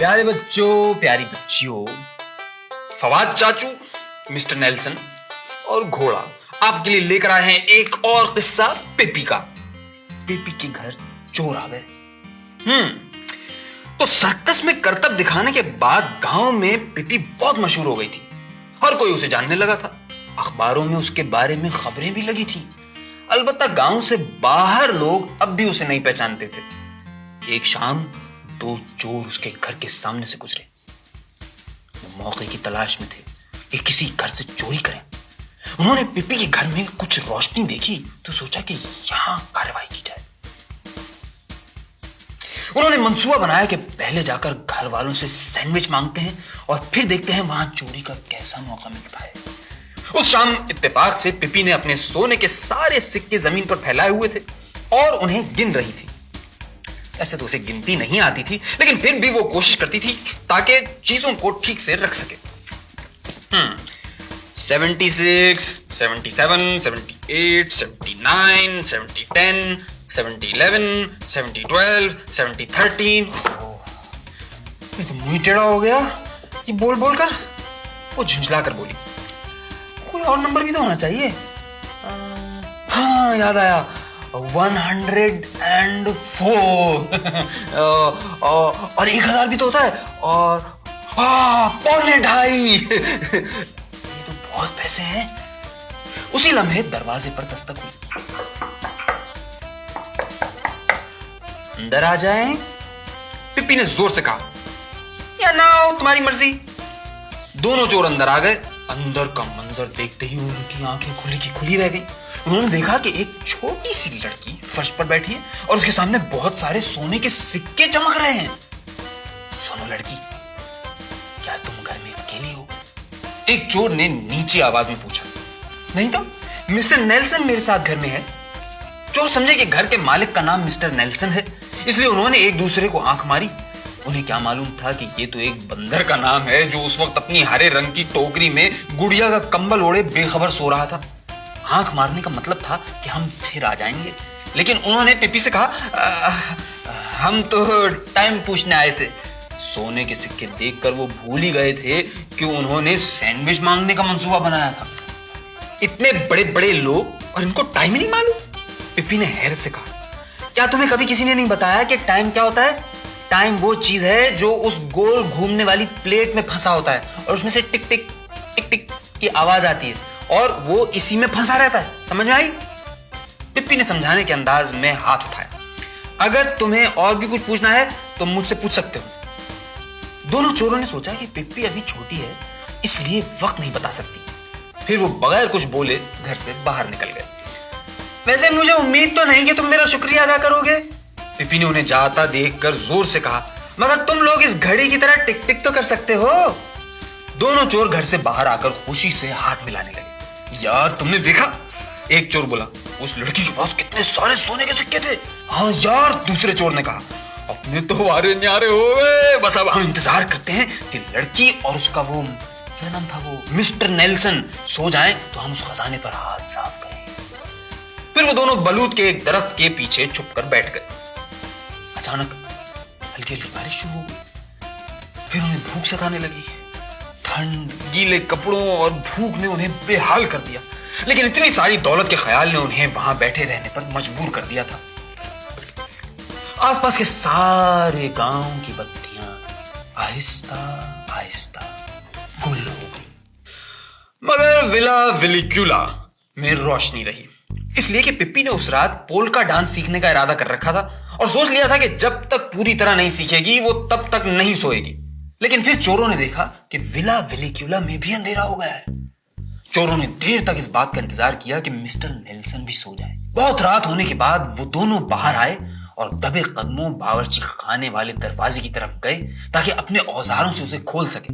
प्यारे बच्चों, प्यारी बच्चियों, फवाद चाचू, मिस्टर नेल्सन और घोड़ा आपके लिए लेकर आए हैं एक और किस्सा पिपी का। पिपी के घर चोर आ गए। तो सर्कस में करतब दिखाने के बाद गांव में पिपी बहुत मशहूर हो गई थी। हर कोई उसे जानने लगा था। अखबारों में उसके बारे में खबरें भी लगी थी। अलबत्ता गांव से बाहर लोग अब भी उसे नहीं पहचानते थे। एक शाम दो चोर उसके घर के सामने से गुजरे। वो मौके की तलाश में थे कि किसी घर से चोरी करें। उन्होंने पिपी के घर में कुछ रोशनी देखी तो सोचा कि यहां कार्रवाई की जाए। उन्होंने मंसूबा बनाया कि पहले जाकर घर वालों से सैंडविच मांगते हैं और फिर देखते हैं वहां चोरी का कैसा मौका मिलता है। उस शाम इत्तेफाक से पिपी ने अपने सोने के सारे सिक्के जमीन पर फैलाए हुए थे और उन्हें गिन रही थी। ऐसे तो उसे गिनती नहीं आती थी, लेकिन फिर भी वो कोशिश करती थी ताकि चीजों को ठीक से रख सके। 76, 77, 78, 79, 70, 10, 70, 11, 70, 12, 70, 13। ये तो मुंह टेढ़ा हो गया। ये बोल बोल कर वो झुंझला कर बोली, कोई और नंबर भी तो होना चाहिए। हाँ, याद आया, 104। और 1000 भी तो होता है। और 2.25। ये तो बहुत पैसे हैं। उसी लम्हे दरवाजे पर दस्तक हुई। अंदर आ जाएं? पिप्पी ने जोर से कहा। या ना हो, तुम्हारी मर्जी। दोनों चोर अंदर आ गए। अंदर का मंजर देखते ही उनकी आंखें खुली की खुली रह गई। उन्होंने देखा कि एक छोटी सी लड़की फर्श पर बैठी है और उसके सामने बहुत सारे सोने के सिक्के चमक रहे हैं। सुनो लड़की, क्या तुम घर में अकेली हो? एक चोर ने नीची आवाज में पूछा। नहीं तो, मिस्टर नेल्सन मेरे साथ घर में है। चोर समझे कि घर के मालिक का नाम मिस्टर नेल्सन है, इसलिए उन्होंने एक दूसरे को आंख मारी। उन्हें क्या मालूम था कि ये तो एक बंदर का नाम है जो उस वक्त अपनी हरे रंग की टोकरी में गुड़िया का कंबल ओढ़े बेखबर सो रहा था। आंख मारने का मतलब था कि हम फिर आ जाएंगे, लेकिन उन्होंने पिपी से कहा, हम तो टाइम पूछने आए थे। सोने के सिक्के देखकर वो भूल ही गए थे कि उन्होंने सैंडविच मांगने का मंसूबा बनाया था। इतने बड़े बड़े लोग और इनको टाइम ही नहीं मालूम। पिपी ने हैरत से कहा, क्या तुम्हें कभी किसी ने नहीं बताया कि टाइम क्या होता है? टाइम वो चीज है जो उस गोल घूमने वाली प्लेट में फंसा होता है और उसमें से टिक टिक टिक टिक की आवाज आती है और वो इसी में फंसा रहता है। समझ में आई? पिप्पी ने समझाने के अंदाज में हाथ उठाया। अगर तुम्हें और भी कुछ पूछना है तो मुझसे पूछ सकते हो। दोनों चोरों ने सोचा कि पिप्पी अभी छोटी है, इसलिए वक्त नहीं बता सकती। फिर वो बगैर कुछ बोले घर से बाहर निकल गए। वैसे मुझे उम्मीद तो नहीं कि तुम मेरा शुक्रिया अदा करोगे, पिपी ने उन्हें जाता देखकर जोर से कहा। मगर तुम लोग इस घड़ी की तरह टिक टिक तो कर सकते हो। दोनों चोर घर से बाहर आकर खुशी से हाथ मिलाने लगे। यार, तुमने देखा? एक चोर बोला, उस लड़की के पास कितने सारे सोने के सिक्के थे। हाँ यार, दूसरे चोर ने कहा, अपने तो वारे न्यारे हो गए। बस अब हम इंतजार करते हैं कि लड़की और उसका वो, क्या नाम था वो, मिस्टर नेल्सन सो जाएं तो हम उस खजाने पर हाथ साफ करें। फिर वो दोनों बलूत के एक दरख्त के पीछे छुपकर बैठ गए। अचानक हल्की हल्की बारिश शुरू हो गई। फिर उन्हें भूख सताने लगी। ठंड, गीले कपड़ों और भूख ने उन्हें बेहाल कर दिया, लेकिन इतनी सारी दौलत के ख्याल ने उन्हें वहां बैठे रहने पर मजबूर कर दिया था। आसपास के सारे गांव की बत्तियां आहिस्ता आहिस्ता गुल हो गई, मगर विला विलिक्यूला में रोशनी रही। इसलिए कि पिप्पी ने उस रात पोल्का डांस सीखने का इरादा कर रखा था और सोच लिया था कि जब तक पूरी तरह नहीं सीखेगी वो तब तक नहीं सोएगी। लेकिन फिर चोरों ने देखा कि विला विलिक्यूला में भी अंधेरा हो गया है। चोरों ने देर तक इस बात का इंतजार किया कि मिस्टर नेल्सन भी सो जाए। बहुत रात होने के बाद वो दोनों बाहर आए और दबे कदमों बावर्ची खाने वाले दरवाजे की तरफ गए ताकि अपने औजारों से उसे खोल सके।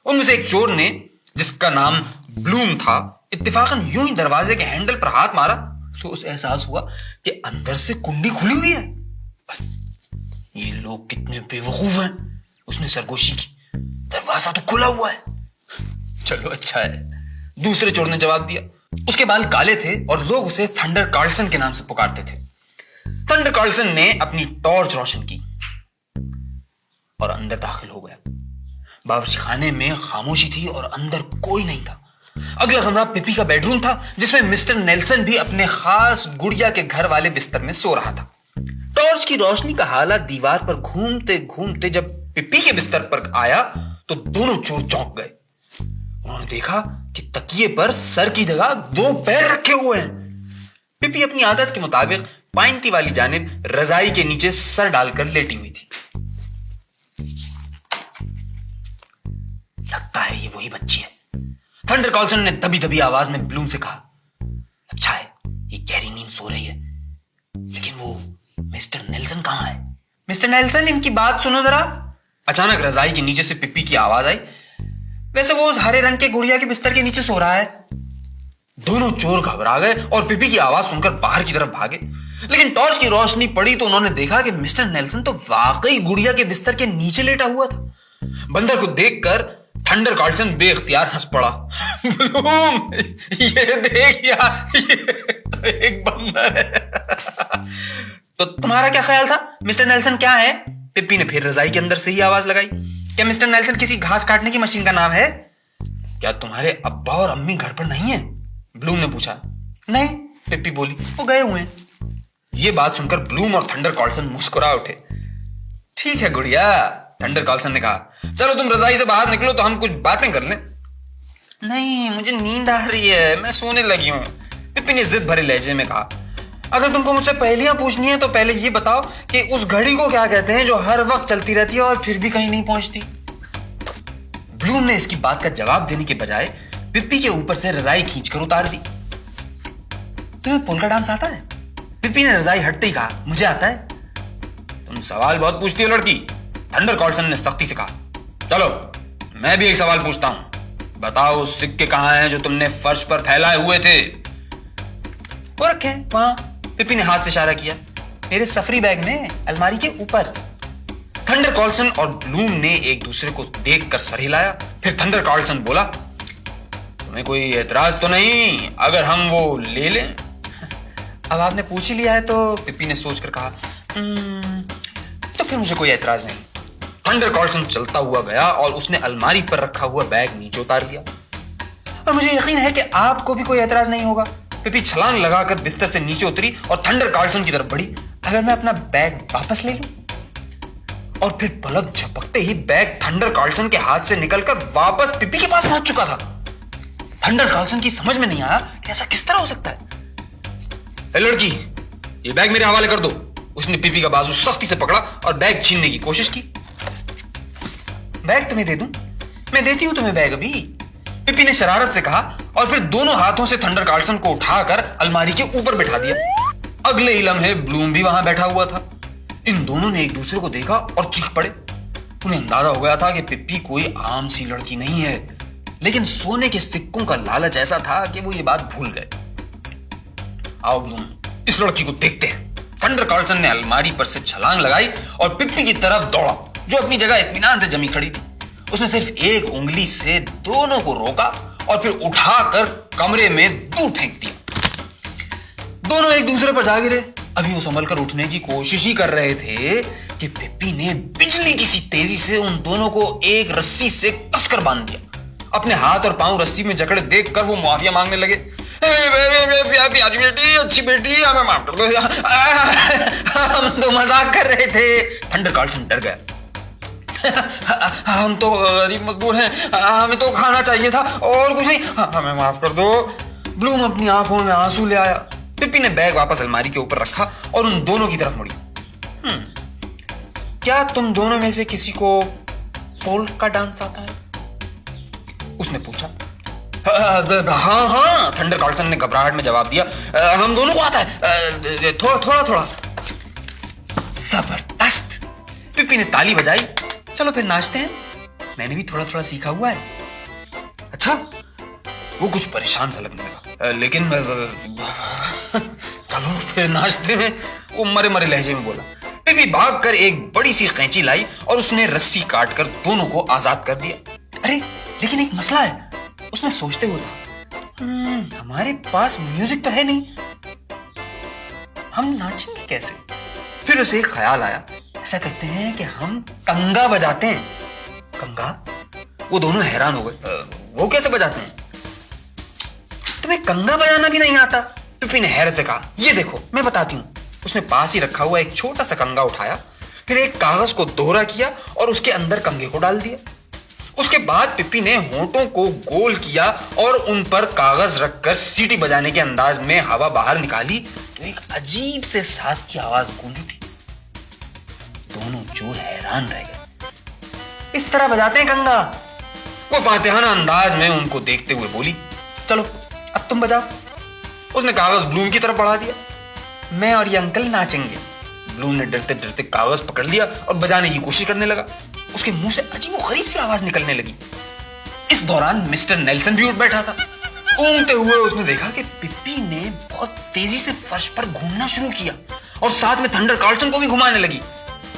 उनमें से एक चोर ने, जिसका नाम ब्लूम था, इत्तेफाकन यूं ही दरवाजे के हैंडल पर हाथ मारा तो उसे एहसास हुआ कि अंदर से कुंडी खुली हुई है। ये लोग कितने बेवकूफ हैं, उसने सरगोशी की। दरवाजा तो खुला हुआ है। चलो अच्छा है, दूसरे चोर ने जवाब दिया। उसके बाल काले थे और लोग उसे थंडर कार्लसन के नाम से पुकारते थे। थंडर कार्लसन ने अपनी टॉर्च रोशन की। और अंदर दाखिल हो गया। बावर्ची खाने में खामोशी थी और अंदर कोई नहीं था। अगला कमरा पिपी का बेडरूम था, जिसमें मिस्टर नेल्सन भी अपने खास गुड़िया के घर वाले बिस्तर में सो रहा था। टॉर्च की रोशनी का हाला दीवार पर घूमते घूमते जब पिपी के बिस्तर पर आया तो दोनों चोर चौंक गए। उन्होंने देखा कि तकिए पर सर की जगह 2 पैर रखे हुए हैं। पिपी अपनी आदत के मुताबिक पाइंती वाली जानिब रजाई के नीचे सर डालकर लेटी हुई थी। लगता है ये वही बच्ची है, थंडर कॉल्सन ने दबी दबी आवाज में ब्लूम से कहा। अच्छा है, ये गहरी नींद सो रही है, लेकिन वो मिस्टर नेल्सन कहां है? मिस्टर नेल्सन, इनकी बात सुनो जरा। अचानक रजाई के नीचे से पिप्पी की आवाज आई। वैसे वो उस हरे रंग के गुड़िया के बिस्तर के नीचे सो रहा है। दोनों चोर घबरा गए और पिप्पी की आवाज सुनकर बाहर की तरफ भागे, लेकिन टॉर्च की रोशनी पड़ी तो उन्होंने देखा कि मिस्टर नेल्सन तो वाकई गुड़िया के बिस्तर के नीचे लेटा हुआ था। बंदर को देखकर थंडर कार्लसन बेइख्तियार हंस पड़ा। ब्लूम, ये देख यार, ये तो एक बंदर है। तो तुम्हारा क्या ख्याल था, मिस्टर नेल्सन क्या है? पिप्पी ने फिर रजाई के अंदर से ही आवाज लगाई। क्या मिस्टर नेल्सन किसी घास काटने की मशीन का नाम है? क्या तुम्हारे अब्बा और अम्मी घर पर नहीं है? ब्लूम ने पूछा। नहीं, पिप्पी बोली, वो गए हुए हैं। ये बात सुनकर ब्लूम और थंडर कार्लसन मुस्कुरा उठे। ठीक है गुड़िया, थंडर कार्लसन ने कहा, चलो तुम रजाई से बाहर निकलो तो हम कुछ बातें कर लें। नहीं, मुझे नींद आ रही है, मैं सोने लगी हूं, पिप्पी ने जिद भरे लहजे में कहा। अगर तुमको मुझसे पहेलियां पूछनी है तो पहले ये बताओ कि उस घड़ी को क्या कहते हैं जो हर वक्त चलती रहती है और फिर भी कहीं नहीं पहुंचती? ब्लूम ने इसकी बात का जवाब देने के बजाय पिप्पी के ऊपर से रजाई खींचकर उतार दी। तुम्हें पोल्का डांस आता है? पिप्पी ने रजाई हटते ही कहा, मुझे आता है। तुम सवाल बहुत पूछती हो लड़की, थंडर कार्लसन ने सख्ती से कहा। चलो मैं भी एक सवाल पूछता हूं, बताओ सिक्के कहां हैं जो तुमने फर्श पर फैलाए हुए थे? वो रखे वहां, पिप्पी ने हाथ से इशारा किया, मेरे सफरी बैग में, अलमारी के ऊपर। थंडर कार्लसन और ब्लूम ने एक दूसरे को देखकर सर हिलाया। फिर थंडर कार्लसन बोला, तुम्हें कोई एतराज तो नहीं अगर हम वो ले लें? अब आपने पूछ ही लिया है तो, पिप्पी ने सोचकर कहा, तो फिर मुझे कोई एतराज नहीं। थंडर कार्लसन चलता हुआ गया और उसने अलमारी पर रखा हुआ बैग नीचे उतार दिया। और मुझे यकीन है कि आपको भी कोई एतराज नहीं होगा। पिप्पी छलांग लगाकर बिस्तर से नीचे उतरी और थंडर कार्लसन की तरफ बढ़ी। अगर मैं अपना बैग वापस ले लूं? और फिर पलक झपकते ही बैग थंडर कार्लसन के हाथ से निकलकर वापस पिप्पी के पास पहुंच चुका था। थंडर कार्लसन की समझ में नहीं आया कि ऐसा किस तरह हो सकता है। ए लड़की, ये बैग मेरे हवाले कर दो। उसने पिप्पी का बाजू सख्ती से पकड़ा और बैग छीनने की कोशिश की। बैग तुम्हें दे दूं? मैं देती हूं तुम्हें बैग अभी, पिप्पी ने शरारत से कहा और फिर दोनों हाथों से थंडर कार्लसन को उठाकर अलमारी के ऊपर बिठा दिया। अगले ही लम्हे ब्लूम भी वहां बैठा हुआ था। इन दोनों ने एक दूसरे को देखा और चीख पड़े। उन्हें अंदाजा हो गया था कि पिप्पी कोई आम सी लड़की नहीं है, लेकिन सोने के सिक्कों का लालच ऐसा था कि वो ये बात भूल गए। आओ ब्लूम, इस लड़की को देखते हैं। थंडर कार्लसन ने अलमारी पर से छलांग लगाई और पिप्पी की तरफ दौड़ा, जो अपनी जगह इत्मीनान से जमी खड़ी थी। उसने सिर्फ एक उंगली से दोनों को रोका और फिर उठाकर कमरे में दूर फेंक दिया। दोनों एक दूसरे पर जा गिरे। अभी वो संभल कर उठने की कोशिश ही कर रहे थे कि पिप्पी ने बिजली की सी तेजी से उन दोनों को एक रस्सी से कसकर बांध दिया। अपने हाथ और पांव रस्सी में जकड़े देखकर वो मुआफिया मांगने लगे। प्यारी बेटी, अच्छी बेटी, हमें माफ कर दो, हम तो मजाक कर रहे थे। थंडर कार्लसन डर गया। हम तो गरीब मजदूर हैं, हमें तो खाना चाहिए था और कुछ नहीं, हमें माफ कर दो। ब्लूम अपनी आंखों में आंसू ले आया। पिप्पी ने बैग वापस अलमारी के ऊपर रखा और उन दोनों की तरफ मुड़ी। क्या तुम दोनों में से किसी को पोल्का डांस आता है? उसने पूछा। हाँ हाँ, थंडर कार्लसन ने घबराहट में जवाब दिया, हम दोनों को आता है, थोड़ा थोड़ा। जबरदस्त, पिप्पी ने ताली बजाई। चलो फिर नाचते हैं, मैंने भी थोड़ा थोड़ा सीखा हुआ है। अच्छा, वो कुछ परेशान सा लगने लगा, लेकिन चलो फिर नाचते हैं, वो मरे मरे लहजे में बोला। पिप्पी भागकर एक बड़ी सी कैंची लाई और उसने रस्सी काटकर दोनों को आजाद कर दिया। अरे लेकिन एक मसला है, उसने सोचते हुए कहा, हमारे पास म्यूजिक तो है नहीं, हम नाचेंगे कैसे? फिर उसे एक ख्याल आया, ऐसा करते हैं कि हम कंगा बजाते हैं। कंगा? वो दोनों हैरान हो गए, वो कैसे बजाते हैं? तुम्हें कंगा बजाना भी नहीं आता? पिप्पी ने हैरत से कहा, ये देखो मैं बताती हूँ। उसने पास ही रखा हुआ एक छोटा सा कंगा उठाया, फिर एक कागज को दोहरा किया और उसके अंदर कंगे को डाल दिया। उसके बाद पिप्पी ने होंठों को गोल किया और उन पर कागज रखकर सीटी बजाने के अंदाज में हवा बाहर निकाली तो एक अजीब से सांस की आवाज गूंज उठी। दोनों चोर हैरान रह गए। इस तरह बजाते हैं कंगा? वो फातिहाना अंदाज में उनको देखते हुए बोली, चलो अब तुम बजाओ। उसने कागज ब्लूम की तरफ बढ़ा दिया। मैं और ये अंकल नाचेंगे। ब्लूम ने डरते डरते कागज पकड़ लिया और बजाने की कोशिश करने लगा। उसके मुंह से अजीबोगरीब सी आवाज निकलने लगी। इस दौरान मिस्टर नेल्सन भी उठ बैठा था। ऊँघते हुए उसने देखा कि पिप्पी ने बहुत तेजी से फर्श पर घूमना शुरू किया और साथ में थंडर कार्लसन को भी घुमाने लगी।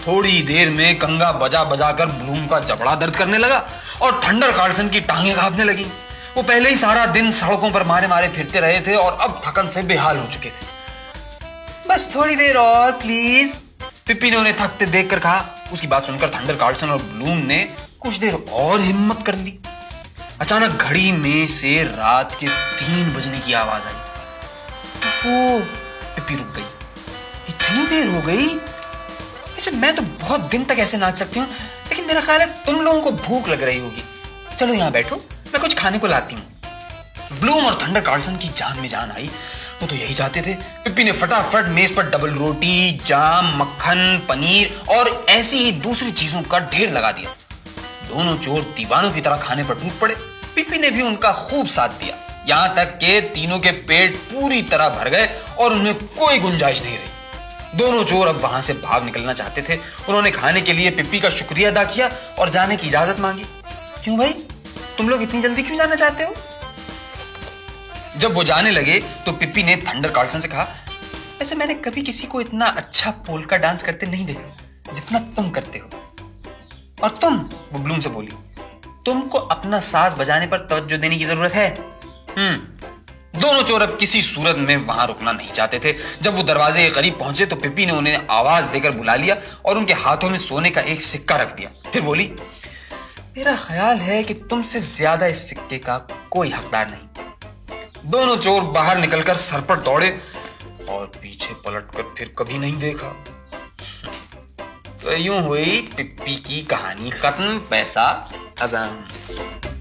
थोड़ी देर में कंगा बजा बजा कर ब्लूम का जबड़ा दर्द करने लगा और थंडर कार्लसन की टांगें कांपने लगी। वो पहले ही सारा दिन सड़कों पर मारे मारे फिरते रहे थे और अब थकन से बेहाल हो चुके थे। बस थोड़ी देर और प्लीज, पिप्पी ने उन्हें थकते देखकर कहा। उसकी बात सुनकर थंडर कार्लसन और ब्लूम ने कुछ देर और हिम्मत कर ली। अचानक घड़ी में से रात के 3 बजने की आवाज आई। पिप्पी रुक गई। इतनी देर हो गई? वैसे मैं तो बहुत दिन तक ऐसे नाच सकती हूँ, लेकिन मेरा ख्याल है तुम लोगों को भूख लग रही होगी। चलो यहाँ बैठो, मैं कुछ खाने को लाती हूँ। ब्लूम और थंडर कार्लसन की जान में जान आई। वो तो यही चाहते थे। पिप्पी ने फटाफट मेज पर डबल रोटी, जाम, मक्खन, पनीर और ऐसी ही दूसरी चीजों का ढेर लगा दिया। दोनों चोर दीवानों की तरह खाने पर टूट पड़े। पिप्पी ने भी उनका खूब साथ दिया, यहां तक कि तीनों के पेट पूरी तरह भर गए और उनमें कोई गुंजाइश नहीं रही। दोनों चोर अब वहां से भाग निकलना चाहते थे। उन्होंने खाने के लिए पिप्पी का शुक्रिया अदा किया और जाने की इजाजत मांगी। क्यों भाई, तुम लोग इतनी जल्दी क्यों जाना चाहते हो? जब वो जाने लगे तो पिप्पी ने थंडर कार्लसन से कहा, वैसे मैंने कभी किसी को इतना अच्छा पोल्का डांस करते नहीं देखा जितना तुम करते हो। और तुम, वो ब्लूम से बोली, तुमको अपना साज बजाने पर तवज्जो देने की जरूरत है। दोनों चोर अब किसी सूरत में वहां रुकना नहीं चाहते थे। जब वो दरवाजे के करीब पहुंचे तो पिप्पी ने उन्हें आवाज देकर बुला लिया और उनके हाथों में सोने का एक सिक्का रख दिया। फिर बोली, मेरा ख्याल है कि तुमसे ज्यादा इस सिक्के का कोई हकदार नहीं। दोनों चोर बाहर निकलकर सरपट दौड़े और पीछे पलटकर फिर कभी नहीं देखा। तो यूं हुई पिप्पी की कहानी खत्म, पैसा खत्म।